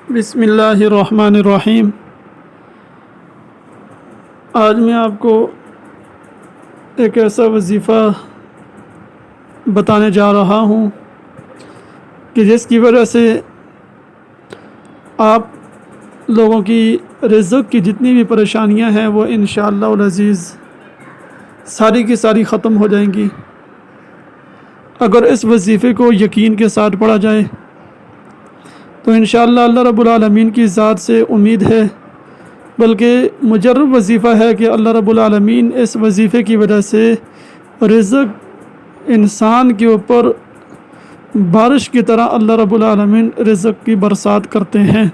بسم اللہ الرحمن الرحیم۔ آج میں آپ کو ایک ایسا وظیفہ بتانے جا رہا ہوں کہ جس کی وجہ سے آپ لوگوں کی رزق کی جتنی بھی پریشانیاں ہیں وہ انشاءاللہ العزیز ساری کی ساری ختم ہو جائیں گی اگر اس وظیفے کو یقین کے ساتھ پڑھا جائے تو انشاءاللہ اللہ رب العالمین کی ذات سے امید ہے، بلکہ مجرب وظیفہ ہے کہ اللہ رب العالمین اس وظیفے کی وجہ سے رزق انسان کے اوپر بارش کی طرح اللہ رب العالمین رزق کی برسات کرتے ہیں۔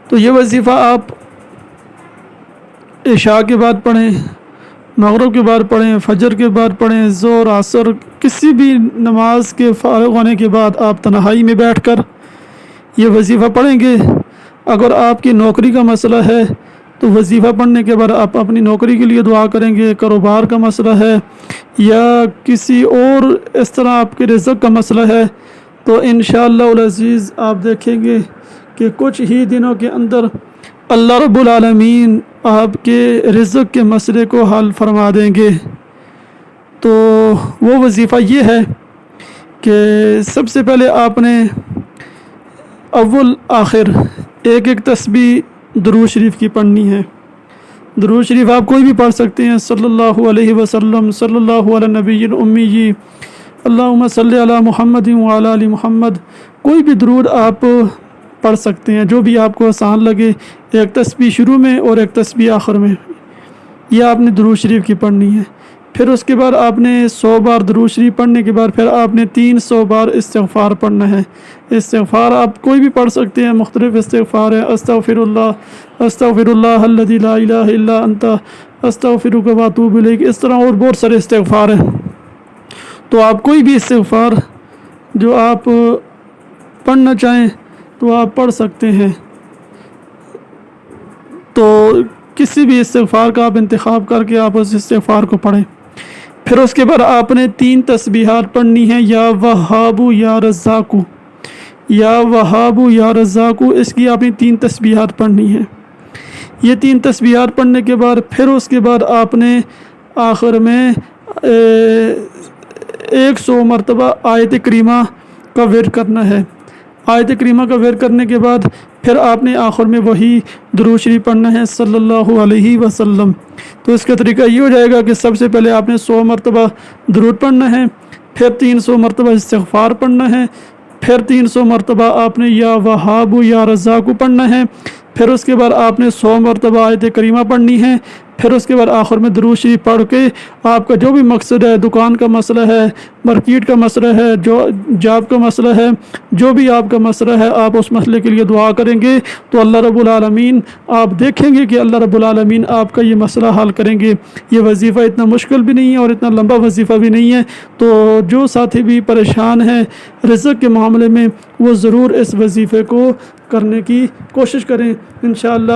تو یہ وظیفہ آپ عشاء کے بعد پڑھیں، مغرب کے بعد پڑھیں، فجر کے بعد پڑھیں، ظہر عصر کسی بھی نماز کے فارغ ہونے کے بعد آپ تنہائی میں بیٹھ کر یہ وظیفہ پڑھیں گے۔ اگر آپ کی نوکری کا مسئلہ ہے تو وظیفہ پڑھنے کے بعد آپ اپنی نوکری کے لیے دعا کریں گے۔ کاروبار کا مسئلہ ہے یا کسی اور اس طرح آپ کے رزق کا مسئلہ ہے تو انشاءاللہ العزیز آپ دیکھیں گے کہ کچھ ہی دنوں کے اندر اللہ رب العالمین آپ کے رزق کے مسئلے کو حل فرما دیں گے۔ تو وہ وظیفہ یہ ہے کہ سب سے پہلے آپ نے اول آخر ایک تسبیح درود شریف کی پڑھنی ہے۔ درود شریف آپ کوئی بھی پڑھ سکتے ہیں، صلی اللہ علیہ وسلم، صلی اللہ علی نبی الامی، اللہم صلی علی محمد وعلی آل محمد، کوئی بھی درود آپ پڑھ سکتے ہیں جو بھی آپ کو آسان لگے، ایک تسبیح شروع میں اور ایک تسبیح آخر میں، یہ آپ نے درود شریف کی پڑھنی ہے۔ پھر اس کے بعد آپ نے 100 بار درود شریف پڑھنے کے بعد پھر آپ نے 300 بار استغفار پڑھنا ہے۔ استغفار آپ کوئی بھی پڑھ سکتے ہیں، مختلف استغفار ہے، استغفر اللہ الذی لا الہ الا انت استغفرک واتوب الیک، اس طرح اور بہت سارے استغفار ہیں۔ تو آپ کوئی بھی استغفار جو آپ پڑھنا چاہیں تو آپ پڑھ سکتے ہیں۔ تو کسی بھی استغفار کا آپ انتخاب کر کے آپ اس استغفار کو پڑھیں۔ پھر اس کے بعد آپ نے 3 تسبیحات پڑھنی ہیں، یا وہاب یا رزاق، یا وہاب یا رزاق، اس کی آپ نے 3 تسبیحات پڑھنی ہیں۔ یہ 3 تسبیحات پڑھنے کے بعد پھر اس کے بعد آپ نے آخر میں 100 مرتبہ آیت کریمہ کا ورد کرنا ہے۔ آیت کریمہ کا ورد کرنے کے بعد پھر آپ نے آخر میں وہی درود شریف پڑھنا ہے، صلی اللہ علیہ وسلم۔ تو اس کا طریقہ یہ ہو جائے گا کہ سب سے پہلے آپ نے 100 مرتبہ درود پڑھنا ہے، پھر 300 مرتبہ استغفار پڑھنا ہے، پھر 300 مرتبہ آپ نے یا وہاب یا رزاق پڑھنا ہے، پھر اس کے بعد آپ نے 100 مرتبہ آیت کریمہ پڑھنی ہے، پھر اس کے بعد آخر میں درود شریف پڑھ کے آپ کا جو بھی مقصد ہے، دکان کا مسئلہ ہے، مارکیٹ کا مسئلہ ہے، جو جاب کا مسئلہ ہے، جو بھی آپ کا مسئلہ ہے، آپ اس مسئلے کے لیے دعا کریں گے تو اللہ رب العالمین آپ دیکھیں گے کہ اللہ رب العالمین آپ کا یہ مسئلہ حل کریں گے۔ یہ وظیفہ اتنا مشکل بھی نہیں ہے اور اتنا لمبا وظیفہ بھی نہیں ہے، تو جو ساتھی بھی پریشان ہیں رزق کے معاملے میں وہ ضرور اس وظیفے کو کرنے کی کوشش کریں انشاءاللہ۔